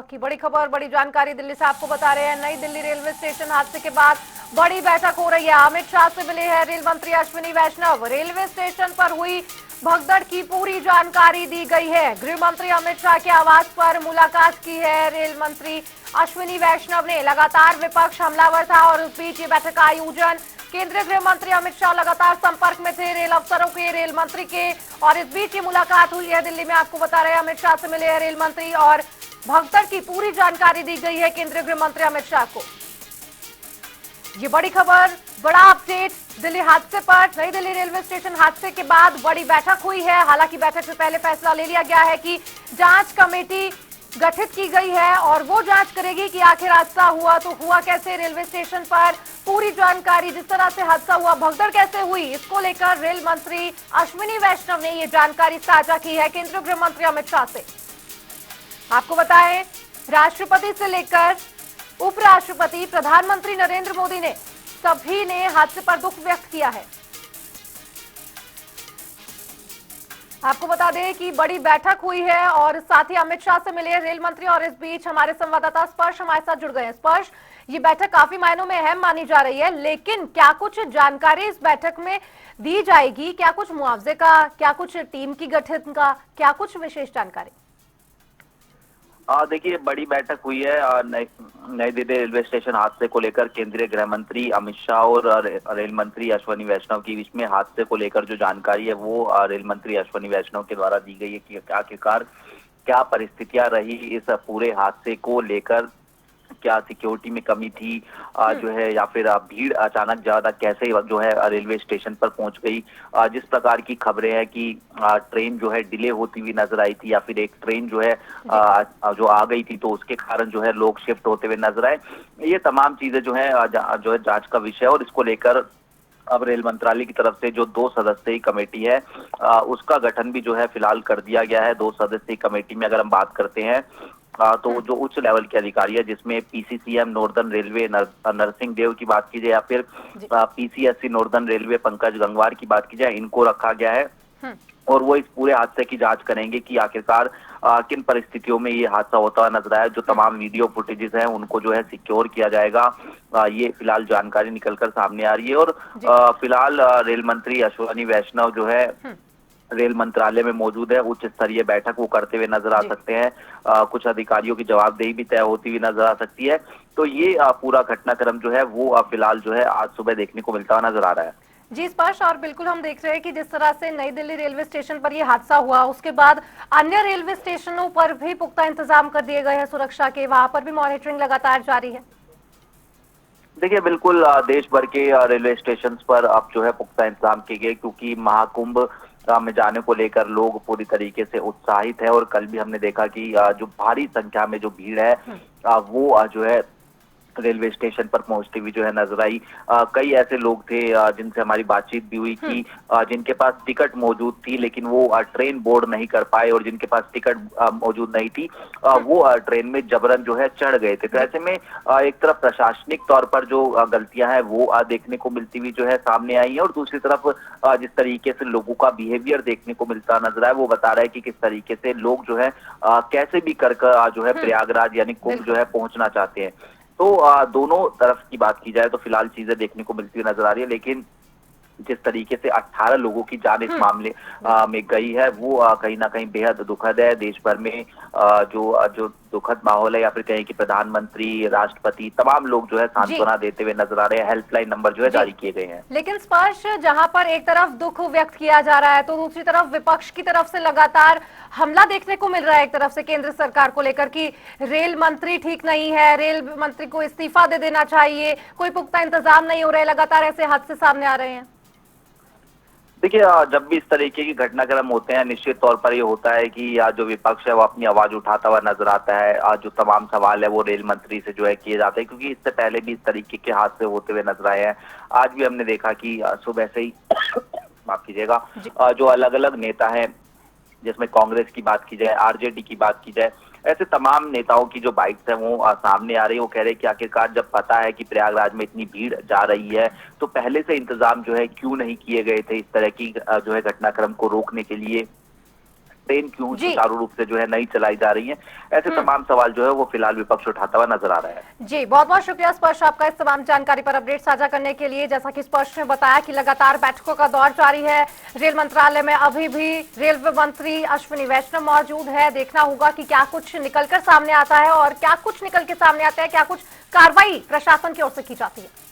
की बड़ी खबर, बड़ी जानकारी दिल्ली से आपको बता रहे हैं। नई दिल्ली रेलवे स्टेशन हादसे के बाद बड़ी बैठक हो रही है। अमित शाह से मिले हैं रेल मंत्री अश्विनी वैष्णव। रेलवे स्टेशन पर हुई भगदड़ की पूरी जानकारी दी गई है। गृह मंत्री अमित शाह के आवास पर मुलाकात की है रेल मंत्री अश्विनी वैष्णव ने। लगातार विपक्ष हमलावर था और उस बीच ये बैठक का आयोजन। केंद्रीय गृह मंत्री अमित शाह लगातार संपर्क में थे रेल अफसरों के, रेल मंत्री के, और इस बीच ये मुलाकात हुई है दिल्ली में। आपको बता रहे हैं अमित शाह से मिले हैं रेल मंत्री और भगदड़ की पूरी जानकारी दी गई है केंद्रीय गृह मंत्री अमित शाह को। ये बड़ी खबर, बड़ा अपडेट दिल्ली हादसे पर। नई दिल्ली रेलवे स्टेशन हादसे के बाद बड़ी बैठक हुई है। हालांकि बैठक से पहले फैसला ले लिया गया है कि जांच कमेटी गठित की गई है और वो जांच करेगी कि आखिर हादसा हुआ तो हुआ कैसे। रेलवे स्टेशन पर पूरी जानकारी, जिस तरह से हादसा हुआ, भगदड़ कैसे हुई, इसको लेकर रेल मंत्री अश्विनी वैष्णव ने ये जानकारी साझा की है केंद्रीय गृह मंत्री अमित शाह से। आपको बताएं, राष्ट्रपति से लेकर उपराष्ट्रपति, प्रधानमंत्री नरेंद्र मोदी ने सभी ने हादसे पर दुख व्यक्त किया है। आपको बता दें कि बड़ी बैठक हुई है और साथ ही अमित शाह से मिले रेल मंत्री, और इस बीच हमारे संवाददाता स्पर्श हमारे साथ जुड़ गए हैं। स्पर्श, ये बैठक काफी मायनों में अहम मानी जा रही है, लेकिन क्या कुछ जानकारी इस बैठक में दी जाएगी? क्या कुछ मुआवजे का, क्या कुछ टीम की गठन का, क्या कुछ विशेष जानकारी? देखिए, बड़ी बैठक हुई है नई दिल्ली रेलवे स्टेशन हादसे को लेकर। केंद्रीय गृह मंत्री अमित शाह और रेल मंत्री अश्विनी वैष्णव के बीच में हादसे को लेकर जो जानकारी है वो रेल मंत्री अश्विनी वैष्णव के द्वारा दी गई है कि आखिरकार क्या परिस्थितियां रही इस पूरे हादसे को लेकर। क्या सिक्योरिटी में कमी थी जो है, या फिर भीड़ अचानक ज्यादा कैसे जो है रेलवे स्टेशन पर पहुंच गई। जिस प्रकार की खबरें हैं कि ट्रेन जो है डिले होती हुई नजर आई थी, या फिर एक ट्रेन जो है जो आ गई थी तो उसके कारण जो है लोग शिफ्ट होते हुए नजर आए। ये तमाम चीजें जो है जांच का विषय है और इसको लेकर अब रेल मंत्रालय की तरफ से जो 2 सदस्यीय कमेटी है उसका गठन भी जो है फिलहाल कर दिया गया है। 2 सदस्यीय कमेटी में अगर हम बात करते हैं तो जो उच्च लेवल के अधिकारी है, जिसमें PCCM northern railway Narsingh Dev की बात की जाए या फिर PCSC northern railway Pankaj Gangwar की बात की जाए, इनको रखा गया है और वो इस पूरे हादसे की जांच करेंगे कि आखिरकार किन परिस्थितियों में ये हादसा होता हुआ नजर आया। जो तमाम वीडियो फुटेजेस हैं उनको जो है सिक्योर किया जाएगा। ये फिलहाल जानकारी निकलकर सामने आ रही है और फिलहाल रेल मंत्री अश्विनी वैष्णव जो है रेल मंत्रालय में मौजूद है। उच्च स्तरीय बैठक वो करते हुए नजर आ सकते हैं। कुछ अधिकारियों की जवाबदेही भी तय होती हुई नजर आ सकती है। तो ये पूरा घटनाक्रम जो है वो फिलहाल जो है आज सुबह देखने को मिलता हुआ नजर आ रहा है। जी स्पर्श, और बिल्कुल हम देख रहे हैं कि जिस तरह से नई दिल्ली रेलवे स्टेशन पर यह हादसा हुआ, उसके बाद अन्य रेलवे स्टेशनों पर भी पुख्ता इंतजाम कर दिए गए हैं सुरक्षा के, वहां पर भी मॉनिटरिंग लगातार जारी है। देखिए, बिल्कुल देश भर के रेलवे स्टेशन पर अब जो है पुख्ता इंतजाम किए गए, क्योंकि महाकुंभ में जाने को लेकर लोग पूरी तरीके से उत्साहित है। और कल भी हमने देखा कि जो भारी संख्या में जो भीड़ है वो जो है रेलवे स्टेशन पर पहुंचती हुई जो है नजर आई। कई ऐसे लोग थे जिनसे हमारी बातचीत भी हुई कि जिनके पास टिकट मौजूद थी लेकिन वो ट्रेन बोर्ड नहीं कर पाए, और जिनके पास टिकट मौजूद नहीं थी वो ट्रेन में जबरन जो है चढ़ गए थे। तो ऐसे में एक तरफ प्रशासनिक तौर पर जो गलतियां हैं वो देखने को मिलती हुई जो है सामने आई है, और दूसरी तरफ जिस तरीके से लोगों का बिहेवियर देखने को मिलता नजर आया वो बता रहा है कि किस तरीके से लोग जो है कैसे भी कर जो है प्रयागराज यानी कुंभ जो है पहुंचना चाहते हैं। तो दोनों तरफ की बात की जाए तो फिलहाल चीजें देखने को मिलती हुई नजर आ रही है, लेकिन जिस तरीके से 18 लोगों की जान इस मामले में गई है वो कहीं ना कहीं बेहद दुखद है। देश भर में जो दुखद माहौल है, या फिर कहें कि प्रधानमंत्री, राष्ट्रपति, तमाम लोग जो है सांत्वना देते हुए नजर आ रहे हैं। हेल्पलाइन नंबर जो है जारी किए गए हैं। लेकिन स्पर्श, जहां पर एक तरफ दुख व्यक्त किया जा रहा है तो दूसरी तरफ विपक्ष की तरफ से लगातार हमला देखने को मिल रहा है एक तरफ से केंद्र सरकार को लेकर कि रेल मंत्री ठीक नहीं है, रेल मंत्री को इस्तीफा दे देना चाहिए, कोई पुख्ता इंतजाम नहीं हो रहे, लगातार ऐसे हादसे सामने आ रहे हैं। देखिए, जब भी इस तरीके की घटनाक्रम होते हैं निश्चित तौर पर ये होता है कि जो विपक्ष है वो अपनी आवाज उठाता हुआ नजर आता है। जो तमाम सवाल है वो रेल मंत्री से जो है किए जाते हैं, क्योंकि इससे पहले भी इस तरीके के हादसे होते हुए नजर आए हैं। आज भी हमने देखा कि सुबह से ही माफ कीजिएगा, जो अलग अलग नेता हैं, जिसमें कांग्रेस की बात की जाए, आरजेडी की बात की जाए, ऐसे तमाम नेताओं की जो बाइट्स है वो सामने आ रही है। वो कह रहे हैं कि आखिरकार जब पता है कि प्रयागराज में इतनी भीड़ जा रही है तो पहले से इंतजाम जो है क्यों नहीं किए गए थे इस तरह की जो है घटनाक्रम को रोकने के लिए। ट्रेन क्यों जी। सुचारू रूप से जो है नहीं चलाई जा रही है। ऐसे तमाम सवाल जो है वो फिलहाल विपक्ष उठाता हुआ नजर आ रहा है। जी, बहुत बहुत शुक्रिया स्पर्श आपका इस तमाम जानकारी पर अपडेट साझा करने के लिए। जैसा कि स्पर्श ने बताया कि लगातार बैठकों का दौर जारी है। रेल मंत्रालय में अभी भी रेलवे मंत्री अश्विनी वैष्णव मौजूद है। देखना होगा कि क्या कुछ निकलकर सामने आता है और क्या कुछ निकल के सामने आता है, क्या कुछ कार्रवाई प्रशासन की ओर से की जाती है।